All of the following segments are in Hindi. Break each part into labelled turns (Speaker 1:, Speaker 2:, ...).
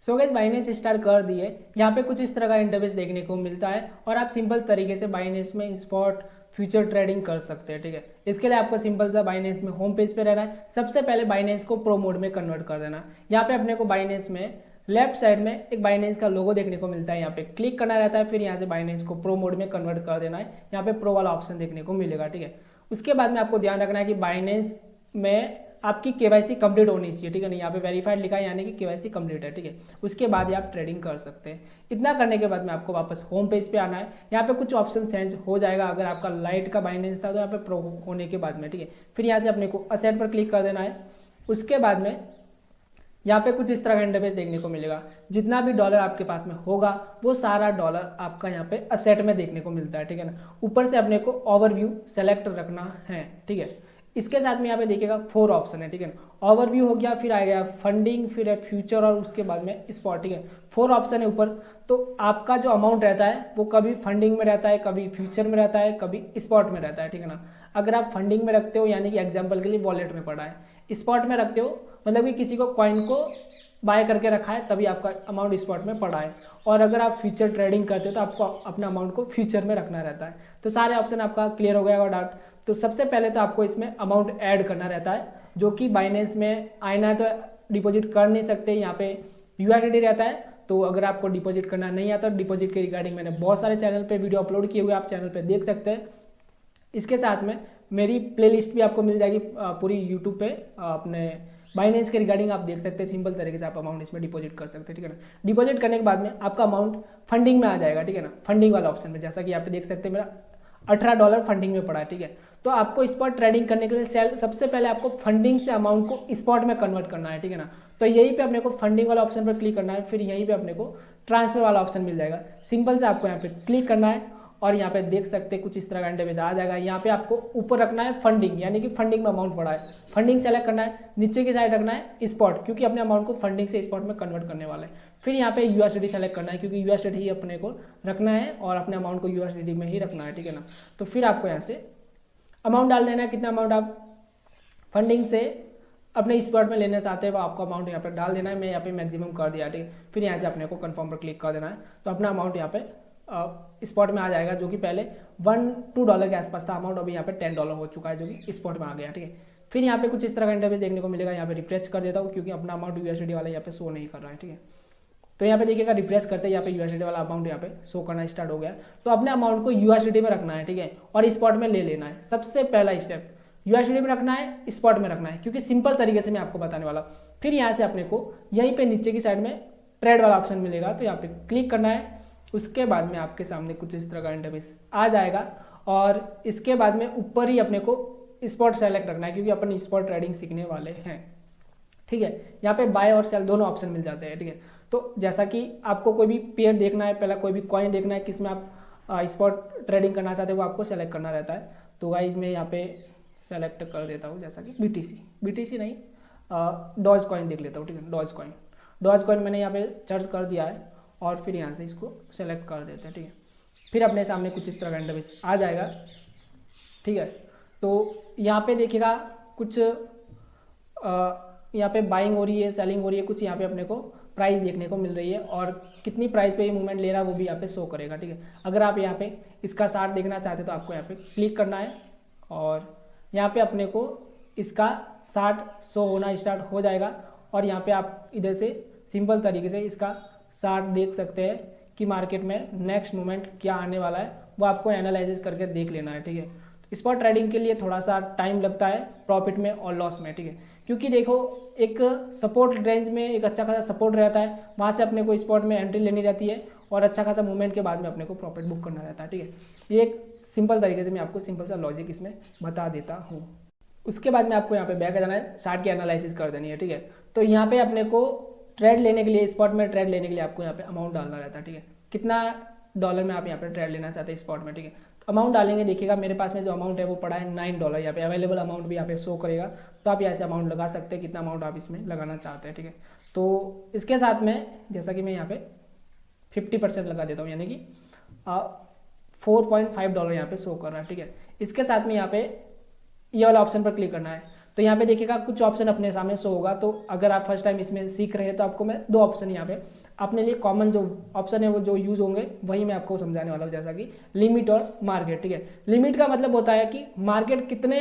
Speaker 1: सो गाइस बाइनेंस स्टार्ट कर दिए। यहाँ पे कुछ इस तरह का इंटरफेस देखने को मिलता है और आप सिंपल तरीके से बाइनेंस में स्पॉट फ्यूचर ट्रेडिंग कर सकते हैं। ठीक है, इसके लिए आपको सिंपल सा बाइनेंस में होम पेज पे रहना है। सबसे पहले बाइनेंस को प्रो मोड में कन्वर्ट कर देना। यहाँ पे अपने को बाइनेंस में लेफ्ट साइड में एक बाइनेंस का लोगो देखने को मिलता है, यहाँ पे क्लिक करना रहता है। फिर यहाँ से बाइनेंस को प्रो मोड में कन्वर्ट कर देना है। यहाँ पे प्रो वाला ऑप्शन देखने को मिलेगा। ठीक है, उसके बाद में आपको ध्यान रखना है कि बाइनेंस में आपकी केवाईसी कंप्लीट होनी चाहिए। ठीक है, नहीं यहाँ पे वेरीफाइड लिखा है यानी कि केवाईसी कंप्लीट है। ठीक है, उसके बाद ही आप ट्रेडिंग कर सकते हैं। इतना करने के बाद में आपको वापस होम पेज पे आना है। यहाँ पे कुछ ऑप्शन चेंज हो जाएगा। अगर आपका लाइट का बाइनेंस था तो यहाँ पे प्रो होने के बाद में, ठीक है, फिर यहाँ से अपने को असेट पर क्लिक कर देना है। उसके बाद में यहाँ पे कुछ इस तरह का इंटरफेस देखने को मिलेगा। जितना भी डॉलर आपके पास में होगा वो सारा डॉलर आपका यहाँ पे असेट में देखने को मिलता है। ठीक है ना, ऊपर से अपने को ओवरव्यू सेलेक्ट रखना है। ठीक है, इसके साथ में यहाँ पे देखिएगा 4 ऑप्शन है। ठीक है ना, ओवरव्यू हो गया, फिर आ गया फंडिंग, फिर है फ्यूचर और उसके बाद में स्पॉट। ठीक है, 4 ऑप्शन है ऊपर। तो आपका जो अमाउंट रहता है वो कभी फंडिंग में रहता है, कभी फ्यूचर में रहता है, कभी स्पॉट में रहता है। ठीक है ना, अगर आप फंडिंग में रखते हो यानी कि एग्जाम्पल के लिए वॉलेट में पड़ा है, स्पॉट में रखते हो मतलब कि किसी को कॉइन को बाय करके रखा है तभी आपका अमाउंट स्पॉट में पड़ा है, और अगर आप फ्यूचर ट्रेडिंग करते हो तो आपको अपना अमाउंट को फ्यूचर में रखना रहता है। तो सारे ऑप्शन आपका क्लियर हो गया होगा डाउट। तो सबसे पहले तो आपको इसमें अमाउंट ऐड करना रहता है, जो कि बाइनेंस में आना है तो डिपॉजिट कर नहीं सकते। यहाँ पे यूएसडी रहता है, तो अगर आपको डिपॉजिट करना नहीं आता तो डिपॉजिट के रिगार्डिंग मैंने बहुत सारे चैनल पे वीडियो अपलोड किए हुए, आप चैनल पे देख सकते हैं। इसके साथ में मेरी प्लेलिस्ट भी आपको मिल जाएगी पूरी यूट्यूब पे, अपने बाइनेंस के रिगार्डिंग आप देख सकते हैं। सिंपल तरीके से आप अमाउंट इसमें डिपॉजिट कर सकते हैं। ठीक है ना, डिपॉजिट करने के बाद में आपका अमाउंट फंडिंग में आ जाएगा। ठीक है ना, फंडिंग वाला ऑप्शन में जैसा कि आप देख सकते हैं मेरा $18 फंडिंग में पड़ा है। ठीक है, तो आपको स्पॉट ट्रेडिंग करने के लिए सबसे पहले आपको फंडिंग से अमाउंट को स्पॉट में कन्वर्ट करना है। ठीक है ना, तो यहीं पे अपने को फंडिंग वाला ऑप्शन पर क्लिक करना है। फिर यहीं पे अपने को ट्रांसफर वाला ऑप्शन मिल जाएगा। सिंपल से आपको यहाँ पे क्लिक करना है और यहाँ पे देख सकते हैं कुछ इस तरह का इंटरफेस आ जाएगा। यहाँ पे आपको ऊपर रखना है फंडिंग यानी कि फंडिंग में अमाउंट पड़ा है, फंडिंग सेलेक्ट करना है। नीचे की साइड रखना है स्पॉट, क्योंकि अपने अमाउंट को फंडिंग से स्पॉट में कन्वर्ट करने वाला है। फिर यहाँ पे यूएसडी सेलेक्ट करना है, क्योंकि यूएसडी ही अपने को रखना है और अपने अमाउंट को यूएसडी में ही रखना है। ठीक है ना, तो फिर आपको यहाँ से अमाउंट डाल देना है, कितना अमाउंट आप फंडिंग से अपने स्पॉट में लेना चाहते हैं वो आपको अमाउंट यहाँ पे डाल देना है। मैं यहाँ पे मैक्सिमम कर दिया। ठीक है, फिर यहाँ से अपने को कंफर्म पर क्लिक कर देना है, तो अपना अमाउंट यहाँ पे स्पॉट में आ जाएगा, जो कि पहले $1-2 के आसपास था अमाउंट, अभी यहाँ पे $10 हो चुका है, जो कि स्पॉट में आ गया। ठीक है, फिर यहाँ पे कुछ इस तरह का इंटरफेस देखने को मिलेगा। यहाँ पे रिफ्रेश कर देता हूँ क्योंकि अपना अमाउंट यूएसडी वाला यहाँ पे शो नहीं कर रहा है। ठीक है, तो यहाँ पे देखिएगा रिफ्रेश करते हैं यहाँ पे यूएसडी वाला अमाउंट यहाँ पे शो करना स्टार्ट हो गया। तो अपने अमाउंट को यूएसडी में रखना है। ठीक है, और स्पॉट में ले लेना है। सबसे पहला स्टेप यूएसडी में रखना है, स्पॉट में रखना है, क्योंकि सिंपल तरीके से मैं आपको बताने वाला। फिर यहाँ से अपने को यहीं पे नीचे की साइड में ट्रेड वाला ऑप्शन मिलेगा, तो यहाँ पे क्लिक करना है। उसके बाद में आपके सामने कुछ इस तरह का इंटरफेस आ जाएगा और इसके बाद में ऊपर ही अपने को स्पॉट सेलेक्ट रखना है, क्योंकि अपन स्पॉट ट्रेडिंग सीखने वाले हैं। ठीक है, यहाँ पे बाय और सेल दोनों ऑप्शन मिल जाते हैं। ठीक है, तो जैसा कि आपको कोई भी पेयर देखना है, पहला कोई भी कॉइन देखना है किसमें आप स्पॉट ट्रेडिंग करना चाहते हैं वो आपको सेलेक्ट करना रहता है। तो गाइस मैं यहाँ पे सेलेक्ट कर देता हूँ, जैसा कि बीटीसी नहीं, डॉज कॉइन देख लेता हूँ। ठीक है, डॉज कॉइन मैंने यहाँ पे सर्च कर दिया है और फिर यहाँ से इसको सेलेक्ट कर देते हैं। ठीक है, फिर अपने सामने कुछ इस तरह का इंटरफेस आ जाएगा। ठीक है, तो यहाँ पे देखिएगा कुछ यहाँ पे बाइंग हो रही है, सेलिंग हो रही है, कुछ यहाँ पे अपने को प्राइस देखने को मिल रही है और कितनी प्राइस पे ये मूवमेंट ले रहा है वो भी यहाँ पे शो करेगा। ठीक है, अगर आप यहाँ पे इसका चार्ट देखना चाहते हैं तो आपको यहाँ पे क्लिक करना है और यहाँ पे अपने को इसका चार्ट शो होना स्टार्ट हो जाएगा और यहाँ पे आप इधर से सिंपल तरीके से इसका चार्ट देख सकते हैं कि मार्केट में नेक्स्ट मूवमेंट क्या आने वाला है, वो आपको एनालाइज करके देख लेना है। ठीक है, स्पॉट ट्रेडिंग के लिए थोड़ा सा टाइम लगता है प्रॉफिट में और लॉस में। ठीक है, क्योंकि देखो एक सपोर्ट रेंज में एक अच्छा खासा सपोर्ट रहता है, वहाँ से अपने को स्पॉट में एंट्री लेनी रहती है और अच्छा खासा मूवमेंट के बाद में अपने को प्रॉफिट बुक करना रहता है। ठीक है, ये एक सिंपल तरीके से मैं आपको सिंपल सा लॉजिक इसमें बता देता हूँ। उसके बाद में आपको यहाँ पे बैक आ जाना है, चार्ट की एनालिसिस कर देनी है। ठीक है, तो यहाँ पे अपने को ट्रेड लेने के लिए, स्पॉट में ट्रेड लेने के लिए आपको यहाँ पे अमाउंट डालना रहता है। ठीक है, कितना डॉलर में आप यहाँ पे ट्रेड लेना चाहते हैं स्पॉट में। ठीक है, तो अमाउंट डालेंगे, देखिएगा मेरे पास में जो अमाउंट है वो पड़ा है $9। यहाँ पे अवेलेबल अमाउंट भी यहाँ पे शो करेगा, तो आप यहाँ से अमाउंट लगा सकते हैं कितना अमाउंट आप इसमें लगाना चाहते हैं। ठीक है, तो इसके साथ में जैसा कि मैं यहाँ पे 50% लगा देता हूँ, यानी कि $4.5 यहाँ पे शो कर रहा है। ठीक है, इसके साथ में यहाँ पे ये वाला ऑप्शन पर क्लिक करना है। तो यहाँ पे देखिएगा कुछ ऑप्शन अपने सामने शो होगा। तो अगर आप फर्स्ट टाइम इसमें सीख रहे हैं तो आपको मैं 2 ऑप्शन यहाँ पे अपने लिए कॉमन जो ऑप्शन है वो जो यूज़ होंगे वही मैं आपको समझाने वाला हूँ, जैसा कि लिमिट और मार्केट। ठीक है, लिमिट का मतलब होता है कि मार्केट कितने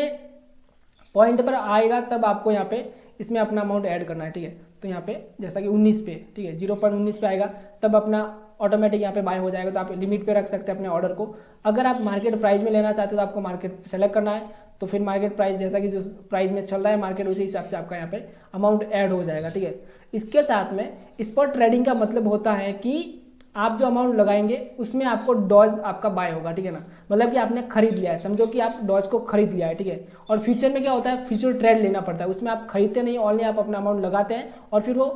Speaker 1: पॉइंट पर आएगा तब आपको यहाँ पे इसमें अपना अमाउंट ऐड करना है। ठीक है, तो यहाँ पे जैसा कि 19 पे, ठीक है 0.19 पे आएगा तब अपना ऑटोमेटिक यहाँ पे बाय हो जाएगा। तो आप लिमिट पे रख सकते हैं अपने ऑर्डर को। अगर आप मार्केट प्राइस में लेना चाहते हो तो आपको मार्केट सेलेक्ट करना है, तो फिर मार्केट प्राइस जैसा कि जो प्राइस में चल रहा है मार्केट उसी हिसाब से आपका यहाँ पे अमाउंट ऐड हो जाएगा। ठीक है, इसके साथ में स्पॉट ट्रेडिंग का मतलब होता है कि आप जो अमाउंट लगाएंगे उसमें आपको डॉज आपका बाय होगा। ठीक है ना, मतलब कि आपने खरीद लिया है, समझो कि आप डॉज को खरीद लिया है। ठीक है, और फ्यूचर में क्या होता है, फ्यूचर ट्रेड लेना पड़ता है, उसमें आप खरीदते नहीं, ओनली आप अपना अमाउंट लगाते हैं और फिर वो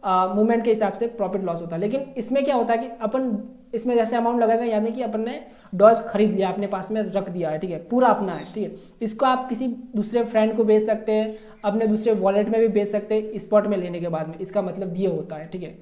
Speaker 1: मूवमेंट के हिसाब से प्रॉफिट लॉस होता है। लेकिन इसमें क्या होता है कि अपन इसमें जैसे अमाउंट लगाएगा यानी कि अपन ने डॉज खरीद लिया, अपने पास में रख दिया है। ठीक है, पूरा अपना है। ठीक है, इसको आप किसी दूसरे फ्रेंड को बेच सकते हैं, अपने दूसरे वॉलेट में भी बेच सकते हैं स्पॉट में लेने के बाद में, इसका मतलब ये होता है। ठीक है,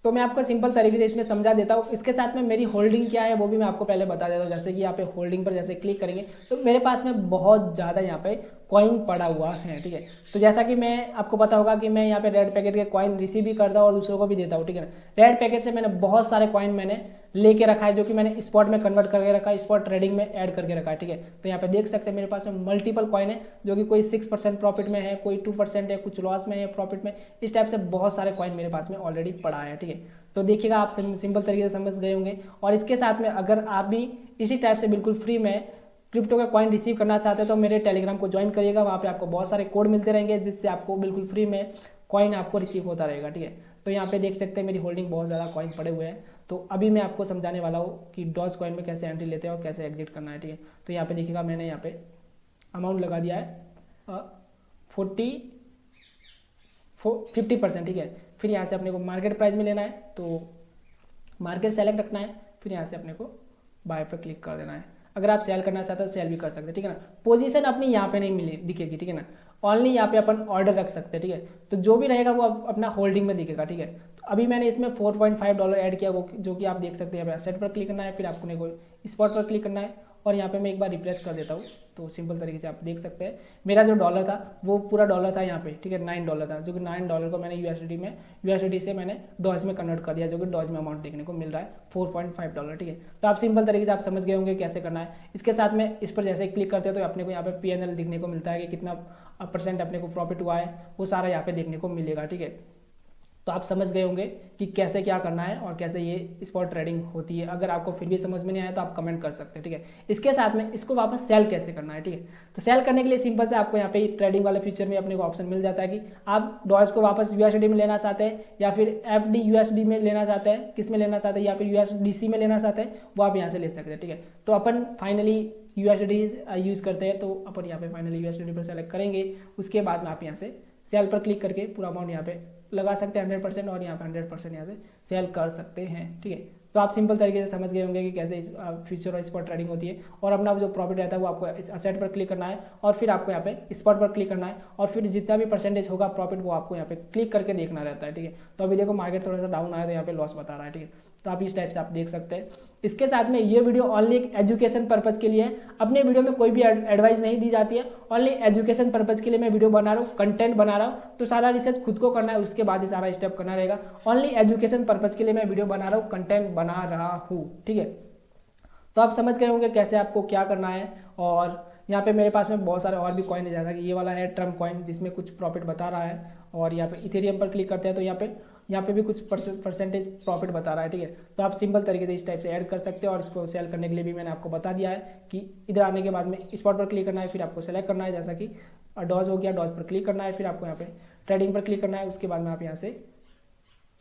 Speaker 1: तो मैं आपको सिंपल तरीके से इसमें समझा देता हूँ। इसके साथ में मेरी होल्डिंग क्या है वो भी मैं आपको पहले बता देता हूँ। जैसे कि यहाँ पे होल्डिंग पर जैसे क्लिक करेंगे तो मेरे पास में बहुत ज़्यादा यहाँ पे कॉइन पड़ा हुआ है। ठीक है, तो जैसा कि मैं आपको पता होगा कि मैं यहाँ पे रेड पैकेट के कॉइन रिसीव भी करता हूँ और दूसरों को भी देता हूँ। ठीक है ना, रेड पैकेट से मैंने बहुत सारे कॉइन मैंने लेके रखा है जो कि मैंने स्पॉट में कन्वर्ट करके रखा है, स्पॉट ट्रेडिंग में ऐड करके रखा है। ठीक है, तो यहाँ पे देख सकते हैं मेरे पास में मल्टीपल कॉइन है जो कि कोई 6% प्रॉफिट में है, कोई 2% है, कुछ लॉस में है, प्रॉफिट में, इस टाइप से बहुत सारे कॉइन मेरे पास में ऑलरेडी पड़ा है। ठीक है, तो देखिएगा आप सिंपल तरीके से समझ गए होंगे। और इसके साथ में अगर आप भी इसी टाइप से बिल्कुल फ्री में क्रिप्टो का कॉइन रिसीव करना चाहते हैं तो मेरे टेलीग्राम को ज्वाइन करिएगा, वहाँ पे आपको बहुत सारे कोड मिलते रहेंगे जिससे आपको बिल्कुल फ्री में कॉइन आपको रिसीव होता रहेगा। ठीक है, तो यहाँ पे देख सकते हैं मेरी होल्डिंग बहुत ज़्यादा कॉइन पड़े हुए हैं। तो अभी मैं आपको समझाने वाला हूँ कि डॉज कॉइन में कैसे एंट्री लेते हैं और कैसे एग्जिट करना है। ठीक है, तो यहाँ पे देखिएगा मैंने यहाँ पे अमाउंट लगा दिया है 50%। ठीक है, फिर यहाँ से अपने को मार्केट प्राइस में लेना है तो मार्केट सेलेक्ट रखना है, फिर यहाँ से अपने को बाय पर क्लिक कर देना है। अगर आप सेल करना चाहते हो तो सेल भी कर सकते हैं। ठीक है ना, पोजीशन अपनी यहाँ पे नहीं मिली दिखेगी। ठीक है ना, ओनली यहाँ पे अपन ऑर्डर रख सकते हैं। ठीक है, तो जो भी रहेगा वो अपना होल्डिंग में दिखेगा। ठीक है, तो अभी मैंने इसमें $4.5 ऐड किया, वो जो कि आप देख सकते हैं। यहाँ पे सेट पर क्लिक करना है, फिर आपको कोई स्पॉट पर क्लिक करना है और यहाँ पे मैं एक बार रिप्लेस कर देता हूँ। तो सिंपल तरीके से आप देख सकते हैं मेरा जो डॉलर था वो पूरा डॉलर था यहाँ पे। ठीक है, $9 था, जो कि $9 को मैंने यूएसडी से मैंने डॉज में कन्वर्ट कर दिया, जो कि डॉज में अमाउंट देखने को मिल रहा है $4.5। ठीक है, तो आप सिंपल तरीके से आप समझ गए होंगे कैसे करना है। इसके साथ में इस पर जैसे क्लिक करते हैं तो अपने को यहाँ पे PNL दिखने को मिलता है कि कितना % अपने को प्रॉफिट हुआ है, वो सारा यहाँ पे देखने को मिलेगा। ठीक है, तो आप समझ गए होंगे कि कैसे क्या करना है और कैसे ये स्पॉट ट्रेडिंग होती है। अगर आपको फिर भी समझ में नहीं आया तो आप कमेंट कर सकते हैं। ठीक है, इसके साथ में इसको वापस सेल कैसे करना है। ठीक है, तो सेल करने के लिए सिंपल से आपको यहाँ पे ट्रेडिंग वाले फीचर में अपने को ऑप्शन मिल जाता है कि आप डॉज को वापस USD में लेना चाहते हैं या फिर FD USD में लेना चाहते हैं, किस में लेना चाहते हैं, या फिर USDC में लेना चाहते हैं, वो आप यहाँ से ले सकते हैं। ठीक है, तो अपन फाइनली USD यूज़ करते हैं तो अपन यहाँ पे फाइनली USD पर सेलेक्ट करेंगे। उसके बाद में आप यहाँ से सेल पर क्लिक करके पूरा अमाउंट यहाँ पे लगा सकते हैं 100% और यहाँ पे 100% यहाँ से सेल कर सकते हैं। ठीक है, तो आप सिंपल तरीके से समझ गए होंगे कि कैसे फ्यूचर और स्पॉट ट्रेडिंग होती है। और अपना जो प्रॉफिट रहता है वो आपको इस असेट पर क्लिक करना है और फिर आपको यहाँ पे स्पॉट पर क्लिक करना है और फिर जितना भी % होगा प्रॉफिट वो आपको यहाँ पे क्लिक करके देखना रहता है। ठीक है, तो अभी देखो मार्केट थोड़ा सा डाउन आया तो यहाँ पे लॉस बता रहा है। ठीक है, तो आप इस टाइप से आप देख सकते हैं। इसके साथ में ये वीडियो ओनली एक एजुकेशन पर्पज़ के लिए है, अपने वीडियो में कोई भी एडवाइस नहीं दी जाती है, ओनली एजुकेशन पर्पज़ के लिए मैं वीडियो बना रहा हूँ, कंटेंट बना रहा हूँ। तो सारा रिसर्च खुद को करना है, उसके बाद ही सारा स्टेप करना रहेगा। ओनली एजुकेशन पर्पज़ के लिए मैं वीडियो बना रहा हूँ, कंटेंट बना रहा हूँ। ठीक है, तो आप समझ गए होंगे कैसे आपको क्या करना है। और यहाँ पे मेरे पास में बहुत सारे और भी कॉइन है, जैसा कि ये वाला है ट्रम्प कॉइन जिसमें कुछ प्रॉफिट बता रहा है। और यहाँ पे इथेरियम पर क्लिक करते हैं तो यहाँ पे भी कुछ % प्रॉफिट बता रहा है। ठीक है, तो आप सिंपल तरीके से इस टाइप से ऐड कर सकते हैं। और इसको सेल करने के लिए भी मैंने आपको बता दिया है कि इधर आने के बाद में स्पॉट पर क्लिक करना है, फिर आपको सेलेक्ट करना है, जैसा कि डॉज हो गया, डॉज पर क्लिक करना है, फिर आपको यहाँ पे ट्रेडिंग पर क्लिक करना है। उसके बाद में आप यहाँ से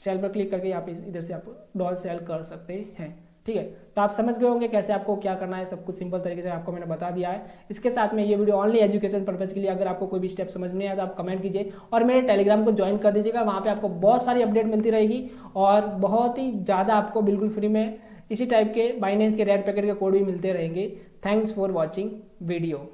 Speaker 1: सेल पर क्लिक करके यहाँ पे इधर से आप डॉज सेल कर सकते हैं। ठीक है, तो आप समझ गए होंगे कैसे आपको क्या करना है, सब कुछ सिंपल तरीके से आपको मैंने बता दिया है। इसके साथ में ये वीडियो ओनली एजुकेशन पर्पज़ के लिए। अगर आपको कोई भी स्टेप समझ में नहीं आया तो आप कमेंट कीजिए और मेरे टेलीग्राम को ज्वाइन कर दीजिएगा, वहाँ पे आपको बहुत सारी अपडेट मिलती रहेगी और बहुत ही ज़्यादा आपको बिल्कुल फ्री में इसी टाइप के बाइनेंस के रेड पैकेट के कोड भी मिलते रहेंगे। Thanks for watching video.